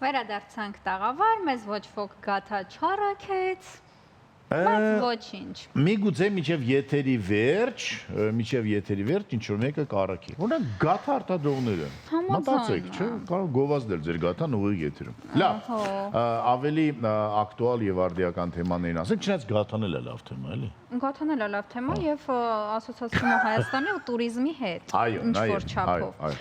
Վերադարձանք տաղավար, մեզ ոչ ոք գաթա չառաքեց, բայց ոչինչ։ Միգուցե միջև եթերի վերջ, ինչ-որ մեկը կառաքի։ Օրինակ գաթա արտադրողները, մտածեք, չէ՞, կարող գովազդել ձեր գաթան ուղիղ եթերում։ Լավ, ավելի ակտուալ եւ արդիական թեմաներին ասենք, չնայած գաթան էլ է լավ թեմա, էլի։ Գաթան էլ է լավ թեմա եւ ասոցիացիոն Հայաստանի ու туриզմի հետ, ինչ-որ չափով։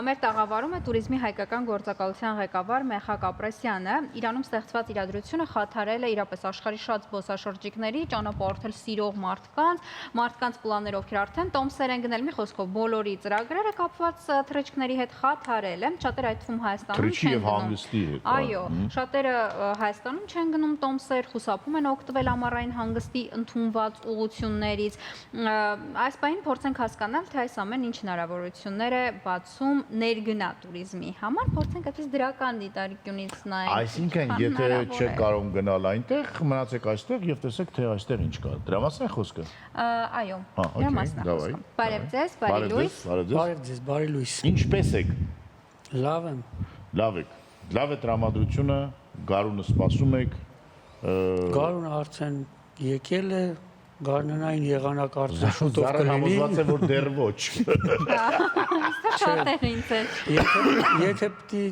Մեր տաղավարում է туриզմի հայկական գործակալության ղեկավար Մեխակ Ապրեսյանը, Իրանում ստեղծված իրադրությունը խաթարել է իրապես աշխարհի շատ զբոսաշրջիկների, ճանապարհորդել սիրող մարդկանց պլաններ, ովքեր արդեն տոմսեր են գնել, մի խոսքով բոլորի ծրագրերը կապված թռիչքների հետ խաթարել են, շատերը այդ թվում Հայաստանում չեն եւ հանգստի հետ։ Այո, շատերը Հայաստանում չեն գնում տոմսեր, խուսափում են օգտվել ամառային հանգստի ընդունված ուղղություններից։ Այս պահին փորձենք հասկանալ, թե այս ամեն ինչ հնարավորություններ է բացում ներգնա туриզմի համար, փորձենք այդպես դրական դիտարկյունից նայել։ Այսինքն, եթե չեք կարող գնալ այնտեղ, մնացեք այստեղ եւ տեսեք, թե այստեղ ինչ կա։ Դրա մասին է խոսքը։ Այո, դրա մասին է խոսքը։ Բարև ձեզ, բարի լույս։ Բարև ձեզ, բարի լույս։ Ինչպե՞ս եք։ Լավ եմ։ Լավ եք։ Լավ է տրամադրությունը, գարունը սպասում եք։ Գարունը արդեն եկել է, գարնանային եղանակ արդեն շուտով կլինի։ Համոզված է, որ դեռ ոչ։ Շատ է ինձ էլ։ Եթե պիտի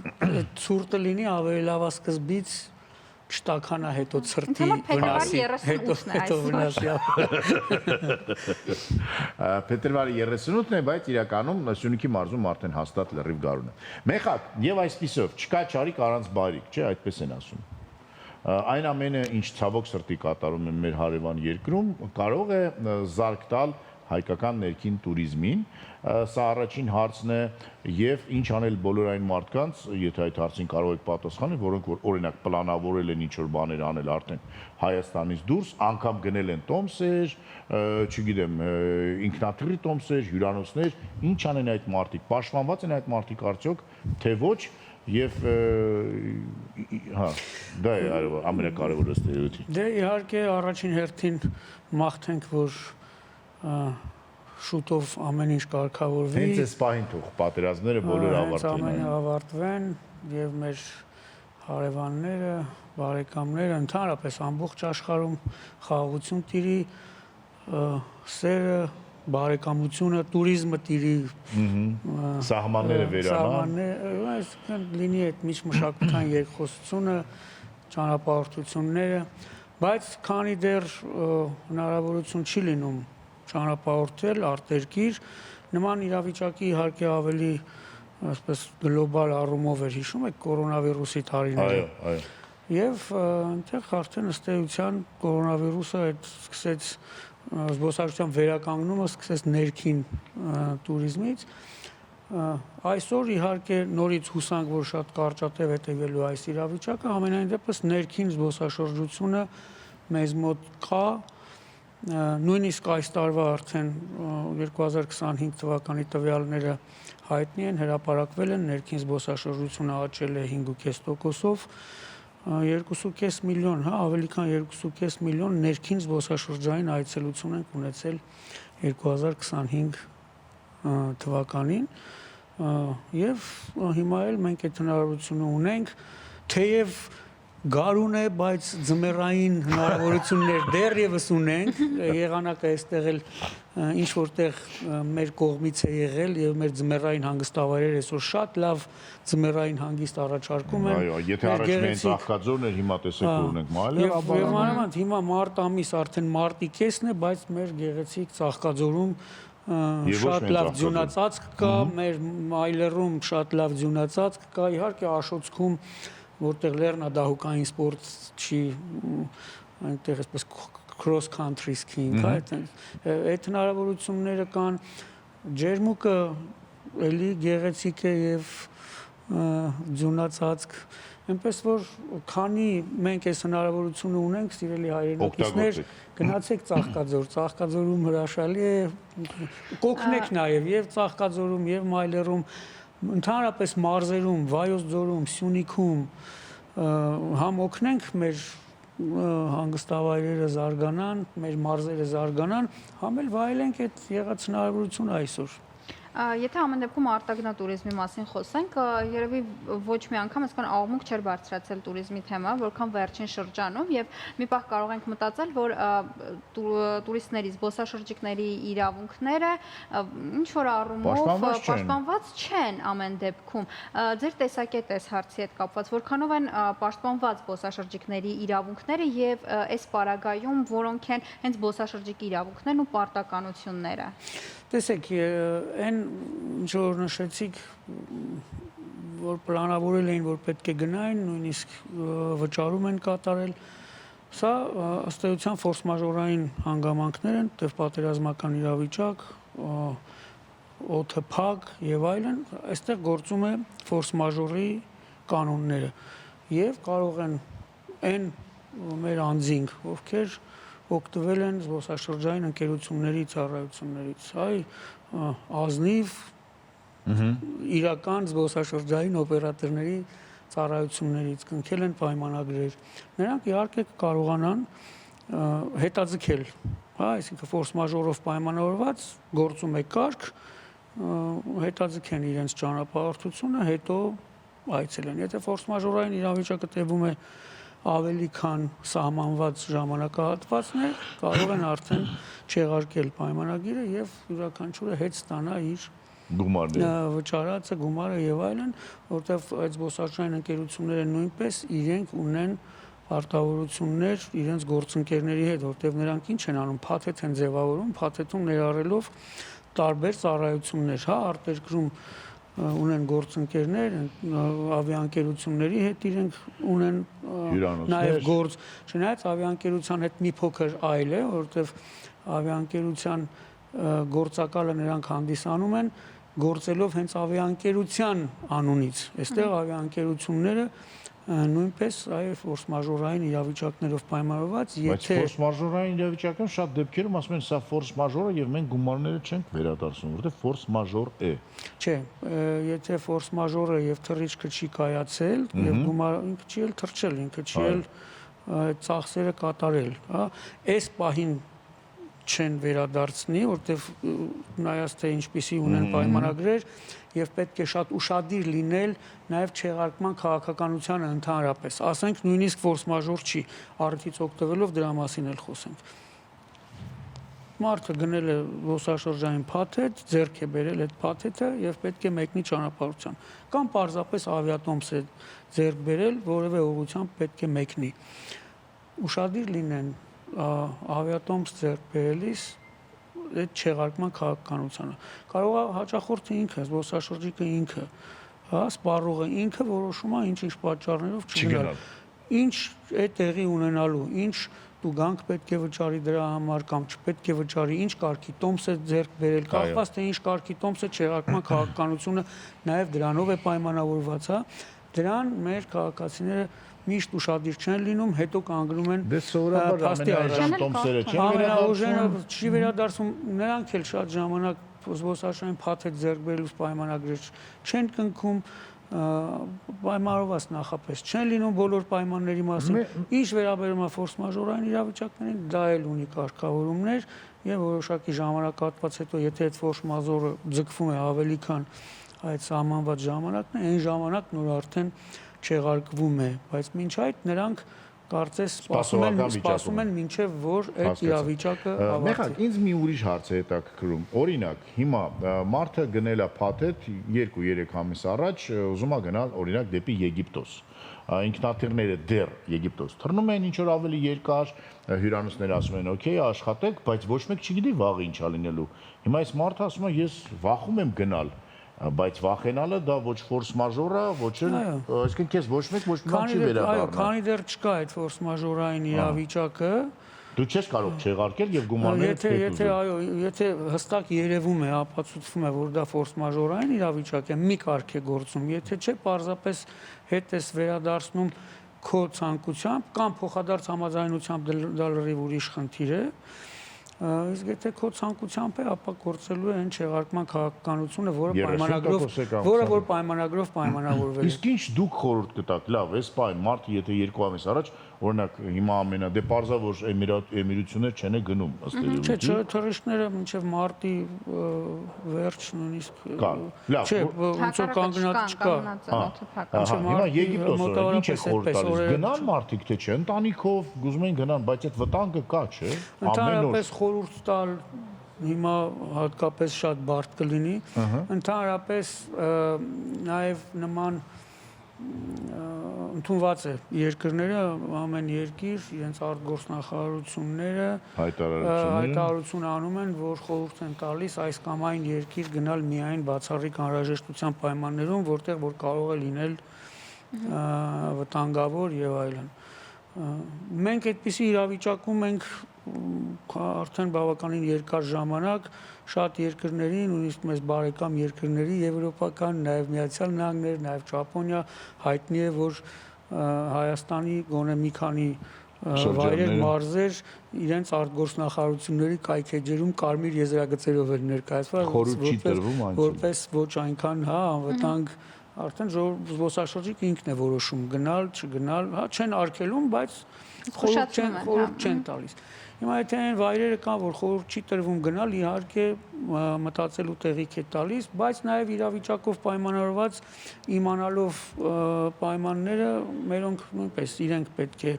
ցուրտը լինի, ավելի լավ է սկզբից շտականա հետո ցրտի վնասի, հետո վնասի։ Փետրվարի 38-ն է, բայց իրականում Սյունիքի մարզում արդեն հաստատ լրիվ գարուն է։ Մեխակ, եւ այսպիսով, չկա չարիք առանց բարիք, չէ, այդպես են ասում։ Այն ամենը, ինչ ցավոք սրտի կատարում են մեր հարևան երկրում, կարող է զարկ տալ հայկական ներքին туриզմին, սա առաջին հարցն է եւ ինչ անել բոլոր այն մարդկանց, եթե այդ հարցին կարող եք պատասխանել, որոնք որ օրինակ պլանավորել են ինչ-որ բաներ անել արդեն Հայաստանից դուրս, անգամ գնել են տոմսեր, չգիտեմ, ինքնաթիռի տոմսեր, հյուրանոցներ, ինչ անեն այդ մարդիկ, պաշտպանված են այդ մարդիկ արդյոք, թե ոչ, եւ հա, դա է ամենակարևորը ստերեոտիպ։ Դե իհարկե առաջին հերթին մաղթենք, որ շուտով ամեն ինչ կարգավորվի։ Հենց այս պահին թող պատերազմները բոլորը ավարտվեն։ Ամենը ավարտվեն եւ մեր հարևանները, բարեկամները, ընդհանրապես ամբողջ աշխարհում խաղաղություն տիրի, սերը, բարեկամությունը, туриզմը տիրի, սահմանները վերանան, այսինքն լինի այդ միջմշակութային երկխոսությունը, ճանապարհորդությունները, բայց քանի դեռ հնարավորություն չի լինում ճանապարհորդել արտերկիր, նման իրավիճակի իհարկե ավելի այսպես գլոբալ առումով էր հիշում եք կորոնավիրուսի տարիները։ Այո։ Եվ այնտեղ արդեն ըստ էության կորոնավիրուսը այդ սկսեց զբոսաշրջության վերականգնումը սկսեց ներքին туриզմից։ Այսօր իհարկե նորից հուսանք, որ շատ կարճատև հետևելու այս իրավիճակը, ամենայն դեպս ներքին զբոսաշրջությունը մեզ մոտ կա, նույնիսկ այս տարվա արդեն 2025 թվականի տվյալները հայտնի են, հրապարակվել են, ներքին զբոսաշրջությունը աճել է 5.5%-ով, 2.5 միլիոն, հա, ավելի քան 2.5 միլիոն ներքին զբոսաշրջային այցելություն ենք ունեցել 2025 թվականին եւ հիմա էլ մենք այդ հնարավորությունը ունենք, թեև գարուն է, բայց ձմեռային հնարավորություններ դեռևս ունենք, եղանակը այստեղ էլ ինչ որտեղ մեր կողմից է եղել եւ մեր ձմեռային հանգստավայրերը այսօր շատ լավ ձմեռային հանգիստ առաջարկում են։ Այո, եթե առաջ մենք ծաղկաձորն էր, հիմա տեսեք որ ունենք մայլեր, ապա մանավանդ հիմա մարտ ամիս արդեն մարտի կեսն է, բայց մեր գեղեցիկ ծաղկաձորում շատ լավ ձյունածածկ կա, մեր մայլերում շատ լավ ձյունածածկ կա, իհարկե Աշոցքում որտեղ լեռնադահուկային սպորտ չի, այնտեղ այսպես cross country skiing, այդ հնարավորությունները կան, ջերմուկը էլի գեղեցիկ է եւ ձյունածածկ, այնպես որ քանի մենք այս հնարավորությունը ունենք, սիրելի հայրենակիցներ, գնացեք Ծաղկաձորում հրաշալի է, կօգնեք նաեւ եւ Ծաղկաձորում եւ Մայլերում ընդհանրապես մարզերում, Վայոց ձորում, Սյունիքում համ օգնենք մեր հանգստավայրերը զարգանան, մեր մարզերը զարգանան, համ էլ վայելենք այդ եղած հնարավորությունը այսօր։ Եթե ամեն դեպքում արտագնա туриզմի մասին խոսենք, երևի ոչ մի անգամ այսքան աղմուկ չէր բարձրացել туриզմի թեման, որքան վերջին շրջանում եւ մի պահ կարող ենք մտածել, որ տուրիստների, զբոսաշրջիկների իրավունքները ինչ որ առումով պաշտպանված չեն ամեն դեպքում։ Ձեր տեսակետը այս հարցի հետ կապված, որքանով են պաշտպանված զբոսաշրջիկների իրավունքները եւ այս պարագայում որոնք են հենց զբոսաշրջիկի իրավունքներն ու պարտականությունները։ Տեսեք, այն ինչ որ նշեցիք, որ պլանավորել էին, որ պետք է գնային, նույնիսկ վճարում են կատարել, սա ըստ էության ֆորս մաժորային հանգամանքներ են, դեպ պատերազմական իրավիճակ, օդը փակ եւ այլն, այստեղ գործում է ֆորս մաժորի կանոնները եւ կարող են այն մեր անձինք, ովքեր օգտվել են զբոսաշրջային ընկերությունների ծառայություններից, ազնիվ իրական զբոսաշրջային օպերատորների ծառայություններից կնքել են պայմանագրեր։ Նրանք իհարկե կարողանան հետաձգել, այսինքն ֆորս մաժորով պայմանավորված գործում է կարգ, հետաձգեն իրենց ճանապարհորդությունը, հետո այցելեն։ Եթե ֆորս մաժորային իրավիճակը տևում է ավելի քան սահմանված ժամանակահատվածներ, կարող են արդեն չեղարկել պայմանագիրը եւ յուրաքանչյուրը հետ ստանա իր վճարածը, գումարը եւ այլն, որտեղ այդ զբոսաշրջային ընկերությունները նույնպես իրենք ունեն պարտավորություններ իրենց գործընկերների հետ, որտեղ նրանք ինչ են անում, փաթեթ են ձևավորում, փաթեթում ներառելով տարբեր ծառայություններ, արտերկրում ունեն գործընկերներ, ավիաընկերությունների հետ իրենք ունեն նաև գործ, չնայած ավիաընկերության հետ մի փոքր այլ է, որովհետև ավիաընկերության գործակալը նրանք հանդիսանում են գործելով հենց ավիաընկերության անունից։ Այստեղ ավիաընկերությունները նույնպես ֆորս մաժորային իրավիճակներով պայմանավորված, բայց ֆորս մաժորային իրավիճակում շատ դեպքերում ասում են սա ֆորս մաժոր է եւ մենք գումարները չենք վերադարձնում, որովհետեւ ֆորս մաժոր է։ Չէ, եթե ֆորս մաժորը եւ թռիչքը չի կայացել եւ գումարը ինքը չի էլ թռչել, ինքը չի էլ ծախսերը կատարել, այս պահին չեն վերադարձնի, որտեվ նայած թե ինչպիսի ունեն պայմանագրեր եւ պետք է շատ ուշադիր լինել նաեւ չեղարկման քաղաքականությանը ընդհանրապես։ Ասենք նույնիսկ ֆորս մաժոր չի, առիթից օգտվելով դրա մասին էլ խոսենք։ Մարդը գնել է զբոսաշրջային փաթեթ, ձեռք է բերել այդ փաթեթը եւ պետք է մեկնի ճանապարհության։ Կամ պարզապես ավիատոմս է ձեռք բերել, որևէ ուղղությամբ պետք է մեկնի։ Ուշադիր լինեն ավիատոմս ձեռք բերելիս այդ չեղարկման քաղաքականությանը։ Կարող է հաճախորդը ինքը, զբոսաշրջիկը ինքը, սպառողը ինքը որոշում է ինչ պատճառներով չգնալ։ Ինչ է տեղի ունենալու, ինչ տուգանք պետք է վճարի դրա համար կամ չպետք է վճարի, ինչ կարգի տոմս է ձեռք բերել, կախված թե ինչ կարգի տոմս է չեղարկման քաղաքականությունը նաև դրանով է պայմանավորված, դրան մեր քաղաքացիները միշտ ուշադիր չեն լինում, հետո կանգնում են փաստի առաջ տոմսերը չեն վերադարձում, չի վերադարձում, նրանք էլ շատ ժամանակ զբոսաշրջային փաթեթ ձեռք բերելուց պայմանագրեր չեն կնքում, պայմանավորված նախապես չեն լինում բոլոր պայմանների մասին։ Ինչ վերաբերում է ֆորս մաժորային իրավիճակներին, դա էլ ունի կարգավորումներ եւ որոշակի ժամանակահատված հետո եթե այդ ֆորս մաժորը ձգվում է ավելի քան այդ սահմանված ժամանակն է, այն ժամանակ նոր արդեն չեղարկվում է, բայց մինչ այդ նրանք կարծես սպասում են մինչև որ այդ իրավիճակը ավարտվի։ Մեխակ, ինձ մի ուրիշ հարց է հետաքրքրում։ Օրինակ, հիմա մարդը գնել է փաթեթ 2-3 ամիս առաջ, ուզում է գնալ օրինակ դեպի Եգիպտոս։ Ինքնաթիռները դեռ Եգիպտոս թռնում են ինչ որ ավելի երկար, հյուրանոցները ասում են օքեյ, աշխատեք, բայց ոչ մեկ չգիտի վաղը ինչ է լինելու։ Հիմա այս մարդը ասում է ես վախում եմ գնալ, բայց վախենալը դա ոչ ֆորս մաժոր է, ոչ էլ, այսինքն քեզ ոչ մեկ ոչ մի բան չի վերադառնա։ Այո, քանի դեռ չկա այդ ֆորս մաժորային իրավիճակը, դու չես կարող չեղարկել եւ գումարները եթե հստակ երևում է, ապացուցվում է, որ դա ֆորս մաժորային իրավիճակ է, մի կարգ է գործում, եթե չէ, պարզապես հետ ես վերադարձնում քո ցանկությամբ կամ փոխադարձ համաձայնությամբ դա լրիվ ուրիշ խնդիր է, Իսկ եթե քո ցանկությամբ է, ապա գործելու է այն չեղարկման քաղաքականությունը, որը պայմանագրով պայմանավորվել է։ Իսկ ինչ դուք խորհուրդ կտաք, լավ, այս պայն մարտի եթե 2 ամիս առաջ, օրինակ հիմա ամենա դե պարզա որ էմիրություններ չեն գնում ըստ էության։ Չէ, թռիչքները մինչև մարտի վերջ նույնիսկ չէ, ոնց որ կանգնած չկա։ Հիմա Եգիպտոսը ինչ է խորհուրդ տալիս, գնան մարդիկ թե չէ, ընտանիքով գուզում են գնան, բայց այդ վտանգը կա, չէ։ Ընդհանրապես խորհուրդ տալ հիմա հատկապես շատ բարդ կլինի, ընդհանրապես նաև նման ընդունված է երկրները, ամեն երկիր իրենց արտգործնախարարությունները հայտարարություն անում են, որ խորհուրդ են տալիս այս կամ այն երկիր գնալ միայն բացառիկ անհրաժեշտության պայմաններում, որտեղ որ կարող է լինել վտանգավոր եւ այլն։ Մենք այդպիսի իրավիճակում ենք արդեն բավականին երկար ժամանակ շատ երկրների, նույնիսկ մեզ բարեկամ երկրների, եվրոպական, նաև Միացյալ Նահանգներ, նաև Ճապոնիա հայտնի է, որ Հայաստանի գոնե մի քանի վայրեր, մարզեր իրենց արտգործնախարարությունների կայքեջերում կարմիր եզրագծերով են ներկայացված, որպես ոչ այնքան անվտանգ արդեն զբոսաշրջիկ ինքն է որոշում գնալ, չգնալ, չեն արգելում, բայց խորհուրդ չեն տալիս։ Հիմա եթե այն վայրերը կան, որ խորհուրդ չի տրվում գնալ, իհարկե մտածելու տեղիք է տալիս, բայց նաև իրավիճակով պայմանավորված իմանալով պայմանները, մերոնք նույնպես իրենք պետք է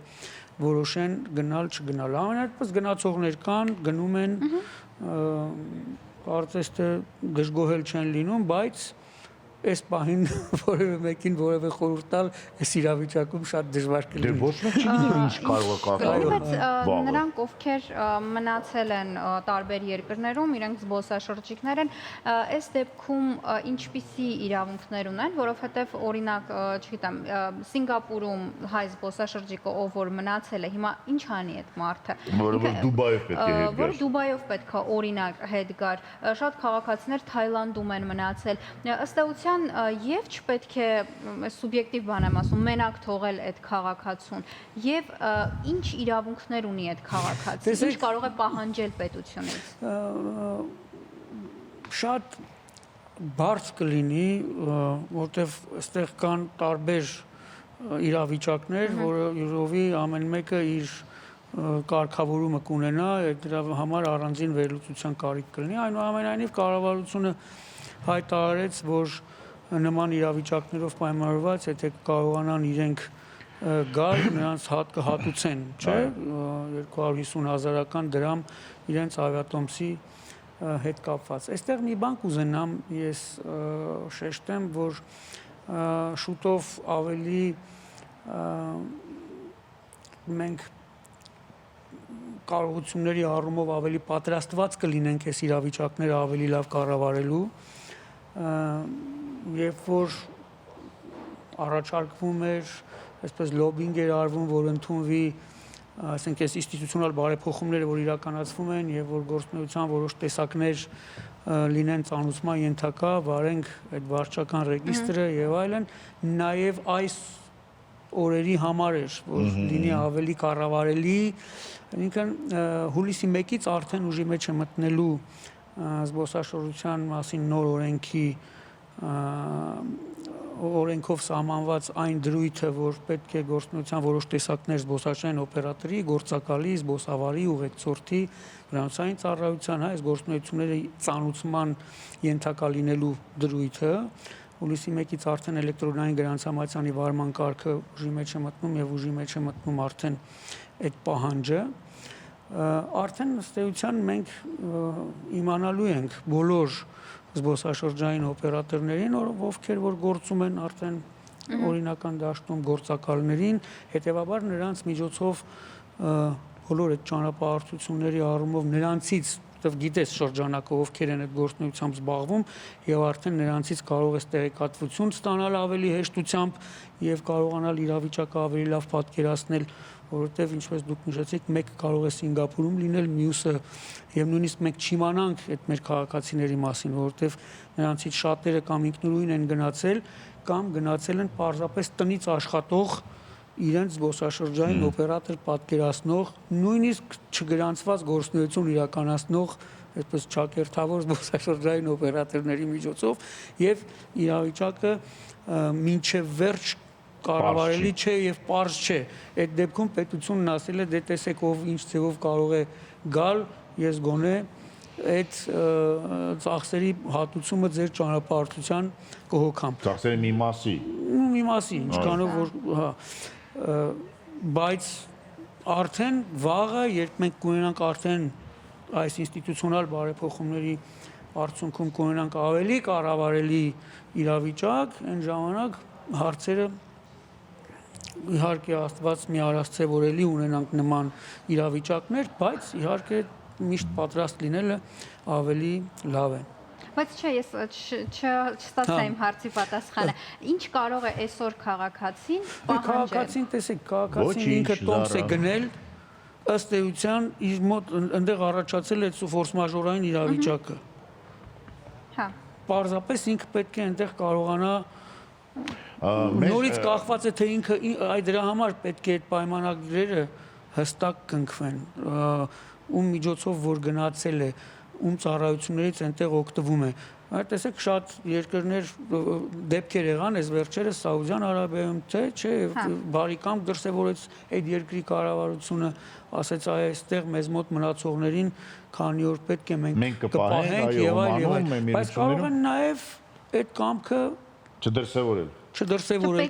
որոշեն գնալ, չգնալ։ Ամենայնպես գնացողներ կան, գնում են, կարծես թե դժգոհել չեն լինում, բայց այս պահին որևէ մեկին որևէ խորհուրդ տալ այս իրավիճակում շատ դժվար կլինի։ Դե ոչ մեկ չգիտեմ ինչ կարող է կատարել։ Նրանք ովքեր մնացել են տարբեր երկրներում, իրենք զբոսաշրջիկներ են, այս դեպքում ինչպիսի իրավունքներ ունեն, որովհետև օրինակ, չգիտեմ, Սինգապուրում հայ զբոսաշրջիկը, ով որ մնացել է, հիմա ինչ անի այդ մարդը։ Որը Դուբայով պետք է հետ գար։ Որ Դուբայով պետք է օրինակ հետ գար։ Շատ քաղաքացիներ Թայլանդում են մնացել։ Ըստ էության եւ չպետք է սուբյեկտիվ բան եմ ասում, մենակ թողել այդ քաղաքացուն եւ ինչ իրավունքներ ունի այդ քաղաքացին, ինչ կարող է պահանջել պետությունից։ Շատ բարդ կլինի, որտեվ այստեղ կան տարբեր իրավիճակներ, որը յուրովի ամեն մեկը իր կարգավորումը կունենա, դրա համար առանձին վերլուծության կարիք կլինի, այնուամենայնիվ կառավարությունը հայտարարեց, որ նման իրավիճակներով պայմանավորված, եթե կարողանան իրենք գալ, նրանց կհատուցեն, չէ, 250,000 դրամ իրենց ավիատոմսի հետ կապված։ Այստեղ մի բան կուզենամ ես շեշտեմ, որ շուտով ավելի մենք կարողությունների առումով ավելի պատրաստված կլինենք այս իրավիճակները ավելի լավ կառավարելու, երբ որ առաջարկվում էր, այսպես լոբինգ էր արվում, որ ընդունվի, ասենք այս ինստիտուցիոնալ բարեփոխումները, որ իրականացվում են եւ որ գործունեության որոշ տեսակներ լինեն ծանուցման ենթակա, վարենք այդ վարչական ռեգիստրը եւ այլն, նաեւ այս օրերի համար էր, որ լինի ավելի կառավարելի, ինքն հուլիսի 1-ից արդեն ուժի մեջ է մտնելու զբոսաշրջության մասին նոր օրենքով սահմանված այն դրույթը, որ պետք է գործունեության որոշ տեսակներ զբոսաշրջային օպերատորի, գործակալի, զբոսավարի, ուղեկցորդի, վրանոցային ծառայության, այս գործունեությունների ծանուցման ենթակա լինելու դրույթը, հուլիսի 1-ից արդեն էլեկտրոնային գրանցամատյանի վարման կարգը ուժի մեջ է մտնում եւ ուժի մեջ է մտնում արդեն այդ պահանջը, արդեն ըստ էության մենք իմանալու ենք բոլոր զբոսաշրջային օպերատորներին, ովքեր որ գործում են արդեն օրինական դաշտում գործակալներին, հետևաբար նրանց միջոցով բոլոր այդ ճանապարհորդությունների առումով նրանցից, որտեղ գիտես շրջանակը ովքեր են այդ գործունեությամբ զբաղվում եւ արդեն նրանցից կարող ես տեղեկատվություն ստանալ ավելի հեշտությամբ եւ կարողանալ իրավիճակը ավելի լավ պատկերացնել, որովհետեւ ինչպես դուք նշեցիք, մեկը կարող է Սինգապուրում լինել, մյուսը եւ նույնիսկ մենք չիմանանք այդ մեր քաղաքացիների մասին, որովհետեւ նրանցից շատերը կամ ինքնուրույն են գնացել, կամ գնացել են պարզապես տնից աշխատող իրենց զբոսաշրջային օպերատոր պատկերացնող, նույնիսկ չգրանցված գործունեություն իրականացնող այսպես ճակերտավոր զբոսաշրջային օպերատորների միջոցով եւ իրավիճակը մինչեւ վերջ կառավարելի չէ եւ պարզ չէ։ Այդ դեպքում պետությունն ասել է դե տեսեք ով ինչ ձևով կարող է գալ, ես գոնե այդ ծախսերի հատուցումը ձեր ճանապարհորդության կհոգամ։ Ծախսերի մի մասի, ինչքանով որ հա բայց արդեն վաղը, երբ մենք կունենանք արդեն այս ինստիտուցիոնալ բարեփոխումների արդյունքում կունենանք ավելի կառավարելի իրավիճակ, այն ժամանակ հարցերը իհարկե Աստված մի արածե որ էլի ունենանք նման իրավիճակներ, բայց իհարկե միշտ պատրաստ լինելը ավելի լավ է։ Բայց չէ, ես չստացա իմ հարցի պատասխանը։ Ինչ կարող է այսօր քաղաքացին պահանջել։ Քաղաքացին, տեսեք, քաղաքացին ինքը տոմս է գնել, ըստ էության իր մոտ այնտեղ առաջացել է ֆորս մաժորային իրավիճակը։ Հա։ Պարզապես ինքը պետք է այնտեղ կարողանա նորից կախված է թե ինքը դրա համար պետք է այդ պայմանագրերը հստակ կնքվեն, ում միջոցով որ գնացել է, ում ծառայություններից այնտեղ օգտվում է։ Տեսեք շատ երկրներ դեպքեր եղան, այս վերջերս Սաուդյան Արաբիայում, թե չէ, բարիկամ դրսևորեց այդ երկրի կառավարությունը, ասեց այստեղ մեզ մոտ մնացողներին քանի որ պետք է մենք կպահենք եւ այլ, բայց կարող են նաեւ այդ կամքը չդրսևորել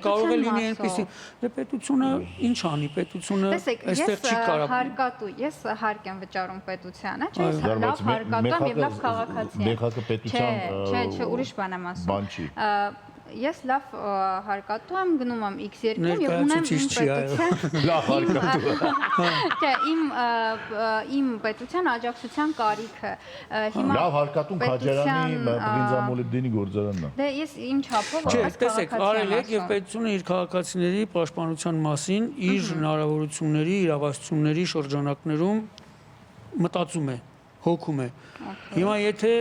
կարող է լինի այնպեսի դե պետությունը ինչ անի պետությունը այստեղ չի կարող հարկատու ես հարկ եմ վճարում պետությանը չէ լավ հարկատու եմ եւ լավ քաղաքացի եմ մեխակը պետության չէ ուրիշ բան եմ ասում ես լավ հարկատու եմ գնում եմ X երկրում եւ ունեմ իմ պետության լավ հարկատու չէ իմ պետության աջակցության կարիքը հիմա լավ հարկատուն Քաջարյանի բրինզամոլիբդենի գործարանն է դե ես իմ չափով չէ տեսեք արել եք եւ պետությունը իր քաղաքացիների պաշտպանության մասին իր հնարավորությունների իրավասությունների շրջանակներում մտածում է հոգում է հիմա եթե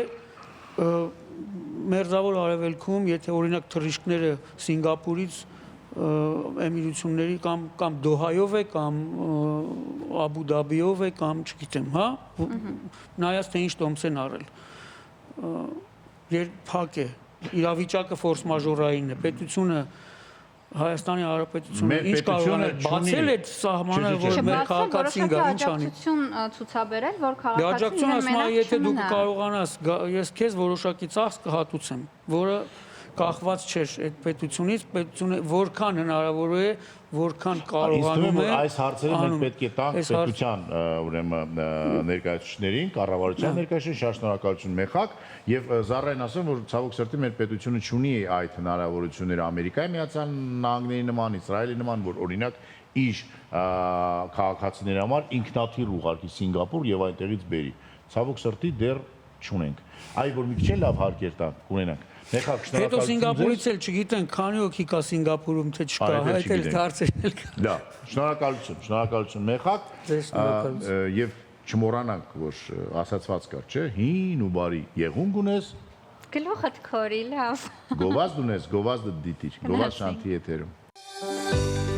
Մերձավոր Արևելքում, եթե օրինակ թռիչքները Սինգապուրից Էմիրությունների կամ Դոհայով է կամ Աբու Դաբիով է կամ չգիտեմ, հա, նայած թե ինչ տոմս են առել։ Փակ է, իրավիճակը ֆորս մաժորային է, պետությունը Հայաստանի Հանրապետությունը ինչ կարող է բացել այդ սահմանը, որ մեր քաղաքացին գա, ինչ անի։ Ցուցաբերել, որ քաղաքացին ասում եթե դու կարողանաս, ես քեզ որոշակի ծախս կհատուցեմ, որը կախված չէր այդ պետությունից, պետությունը որքան հնարավոր է, որքան կարողանում է։ Այս հարցերը մենք պետք է տանք պետության, ուրեմն ներկայացուցիչներին, կառավարության ներկայացուցիչներին, շատ շնորհակալություն Մեխակ, եւ զառային ասեմ, որ ցավոք սրտի մեր պետությունը չունի այդ հնարավորությունները Ամերիկայի Միացյալ Նահանգների նման, Իսրայելի նման, որ օրինակ իր քաղաքացիների համար ինքնաթիռ ուղարկի Սինգապուր եւ այնտեղից բերի։ Ցավոք սրտի դեռ չունենք։ Այ որ մի քիչ լավ հարկեր տան, կունենանք։ Հետո Սինգապուրից էլ չգիտենք քանի հոգի կա Սինգապուրում թե չկա, այդ էլ հարցերն էլ կա։ Լավ, շնորհակալություն Մեխակ։ Եվ չմոռանանք, որ ասացված կար, չէ՞, հին ու բարի եղունգ ունես, գլուխդ քորի լավ։ Գովազդ ունես, գովազդը դիտիր, գովազդ շանթի եթերում։